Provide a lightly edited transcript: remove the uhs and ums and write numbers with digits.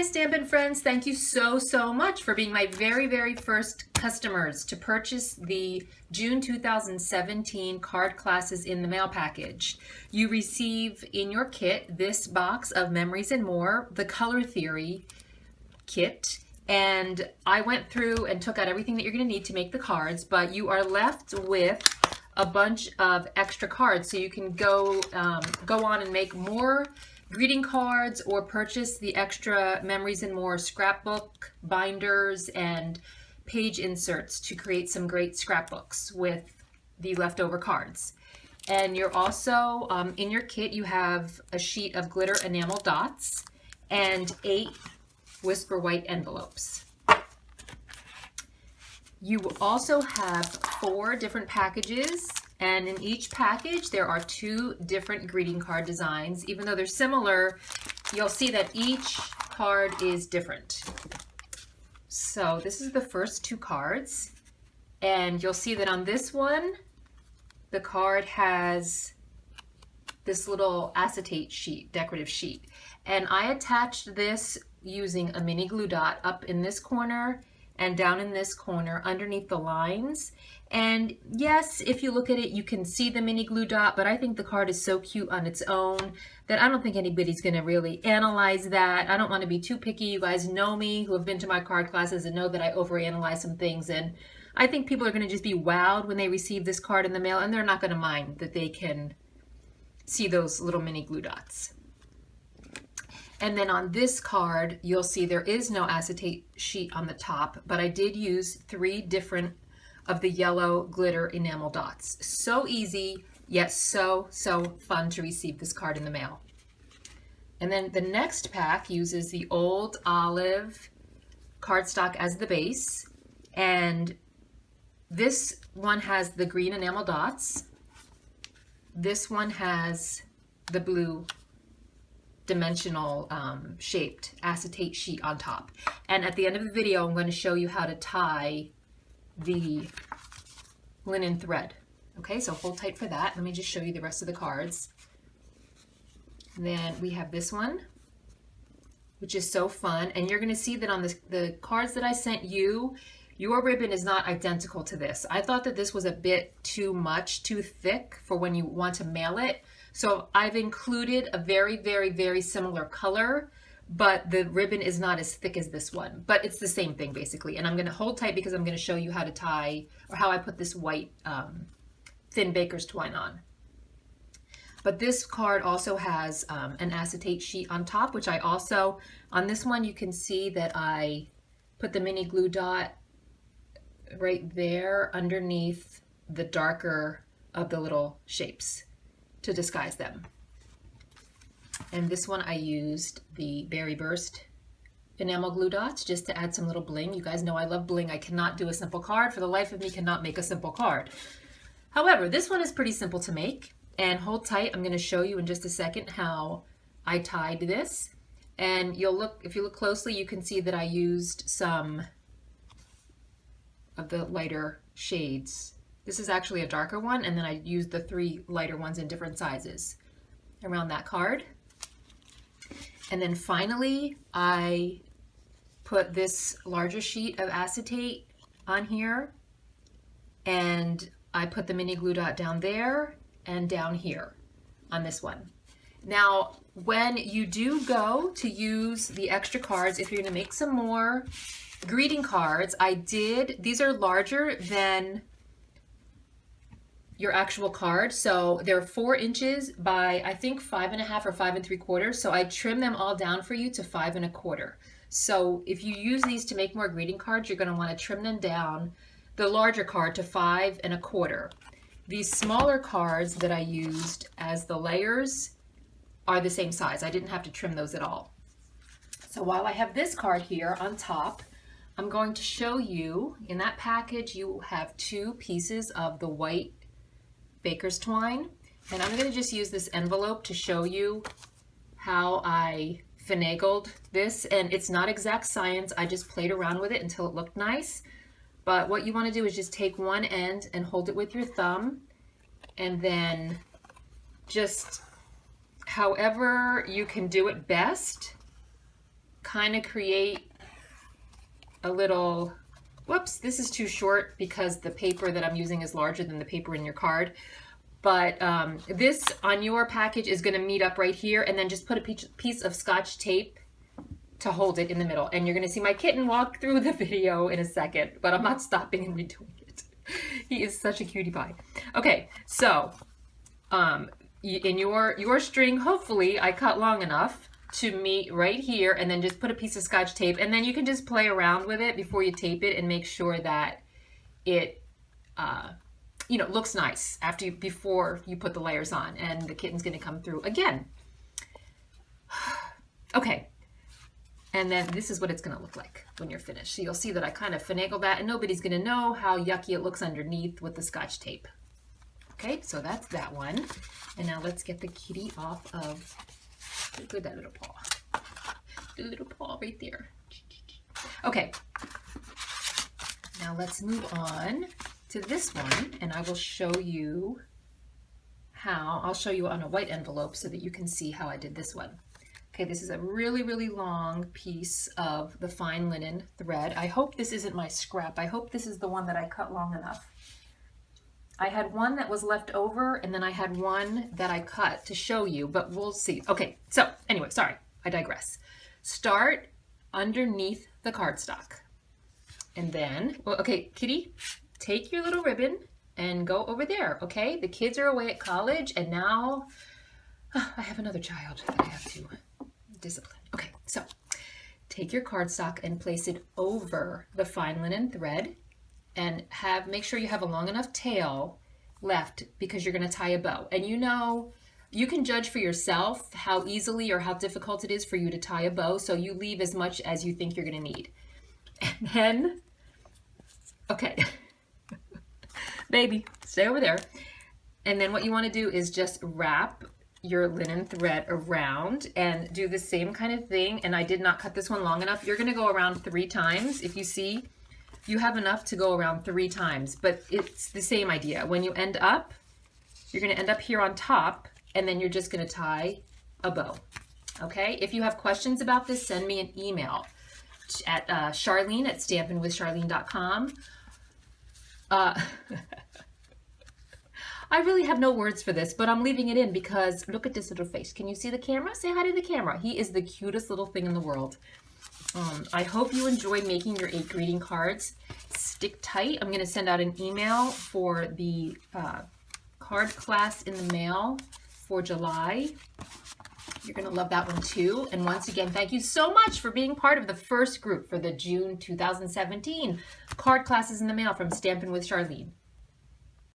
Hi Stampin' friends, thank you so much for being my very first customers to purchase the June 2017 card classes in the mail package. You receive in your kit this box of Memories and More, the Color Theory kit, and I went through and took out everything that you're going to need to make the cards, but you are left with a bunch of extra cards, so you can go on and make more greeting cards or purchase the extra Memories and More scrapbook binders and page inserts to create some great scrapbooks with the leftover cards. And you're also, in your kit, you have a sheet of glitter enamel dots and 8 Whisper White envelopes. You also have 4 different packages, and in each package there are 2 different greeting card designs. Even though they're similar, you'll see that each card is different. So this is the first 2 cards, and you'll see that on this one the card has this little acetate sheet, decorative sheet, and I attached this using a mini glue dot up in this corner and down in this corner underneath the lines. And yes, if you look at it, you can see the mini glue dot, but I think the card is so cute on its own that I don't think anybody's gonna really analyze that. I don't wanna be too picky. You guys know me, who have been to my card classes, and know that I overanalyze some things, and I think people are gonna just be wowed when they receive this card in the mail, and they're not gonna mind that they can see those little mini glue dots. And then on this card, you'll see there is no acetate sheet on the top, but I did use 3 different of the yellow glitter enamel dots. So easy, yet so fun to receive this card in the mail. And then the next pack uses the old olive cardstock as the base, and this one has the green enamel dots. This one has the blue dimensional shaped acetate sheet on top. And at the end of the video, I'm going to show you how to tie the linen thread. Okay, so hold tight for that. Let me just show you the rest of the cards. And then we have this one, which is so fun. And you're going to see that on the cards that I sent you, your ribbon is not identical to this. I thought that this was a bit too much, too thick for when you want to mail it. So I've included a very similar color, but the ribbon is not as thick as this one, but it's the same thing basically. And I'm going to hold tight because I'm going to show you how to tie, or how I put this white thin baker's twine on. But this card also has an acetate sheet on top, which I also, on this one you can see that I put the mini glue dot right there underneath the darker of the little shapes to disguise them. And this one I used the Berry Burst enamel glue dots just to add some little bling. You guys know I love bling. I cannot do a simple card. For the life of me, cannot make a simple card. However, this one is pretty simple to make. And hold tight, I'm going to show you in just a second how I tied this. And you'll look, if you look closely, you can see that I used some of the lighter shades. This is actually a darker one, and then I used the 3 lighter ones in different sizes around that card. And then finally, I put this larger sheet of acetate on here, and I put the mini glue dot down there and down here on this one. Now, when you do go to use the extra cards, if you're gonna make some more greeting cards, these are larger than your actual card. So they're 4 inches by, I think, 5.5 or 5 3/4. So I trimmed them all down for you to 5 1/4. So if you use these to make more greeting cards, you're going to want to trim them down, the larger card, to 5 1/4. These smaller cards that I used as the layers are the same size. I didn't have to trim those at all. So while I have this card here on top, I'm going to show you, in that package you have 2 pieces of the white baker's twine, and I'm going to just use this envelope to show you how I finagled this. And it's not exact science, I just played around with it until it looked nice. But what you want to do is just take one end and hold it with your thumb, and then just however you can do it best, kind of create a little, whoops, this is too short because the paper that I'm using is larger than the paper in your card. But this on your package is going to meet up right here, and then just put a piece of Scotch tape to hold it in the middle. And you're going to see my kitten walk through the video in a second, but I'm not stopping and redoing it. He is such a cutie pie. Okay, so in your string, hopefully I cut long enough to meet right here, and then just put a piece of Scotch tape, and then you can just play around with it before you tape it and make sure that it you know, looks nice before you put the layers on, and the kitten's going to come through again. Okay, and then this is what it's going to look like when you're finished. So you'll see that I kind of finagled that, and nobody's going to know how yucky it looks underneath with the Scotch tape. Okay, so that's that one. And now let's get the kitty off of, look at that little paw. The little paw right there. Okay, now let's move on to this one, and I will show you how. I'll show you on a white envelope so that you can see how I did this one. Okay, this is a really, really long piece of the fine linen thread. I hope this isn't my scrap. I hope this is the one that I cut long enough. I had one that was left over, and then I had one that I cut to show you, but we'll see. Okay, so anyway, sorry, I digress. Start underneath the cardstock. And then, well, okay, kitty, take your little ribbon and go over there, okay? The kids are away at college, and now I have another child that I have to discipline. Okay, so take your cardstock and place it over the fine linen thread, and make sure you have a long enough tail left because you're going to tie a bow. And you know, you can judge for yourself how easily or how difficult it is for you to tie a bow, so you leave as much as you think you're going to need. And then, okay, baby, stay over there. And then what you want to do is just wrap your linen thread around and do the same kind of thing. And I did not cut this one long enough. You're going to go around 3 times. If you see, you have enough to go around 3 times, but it's the same idea. When you end up, you're going to end up here on top, and then you're just going to tie a bow. Okay? If you have questions about this, send me an email at Charlene at stampinwithcharlene.com. I really have no words for this, but I'm leaving it in because look at this little face. Can you see the camera? Say hi to the camera. He is the cutest little thing in the world. I hope you enjoyed making your 8 greeting cards. Stick tight. I'm going to send out an email for the card class in the mail for July. You're going to love that one too. And once again, thank you so much for being part of the first group for the June 2017 card classes in the mail from Stampin' with Charlene.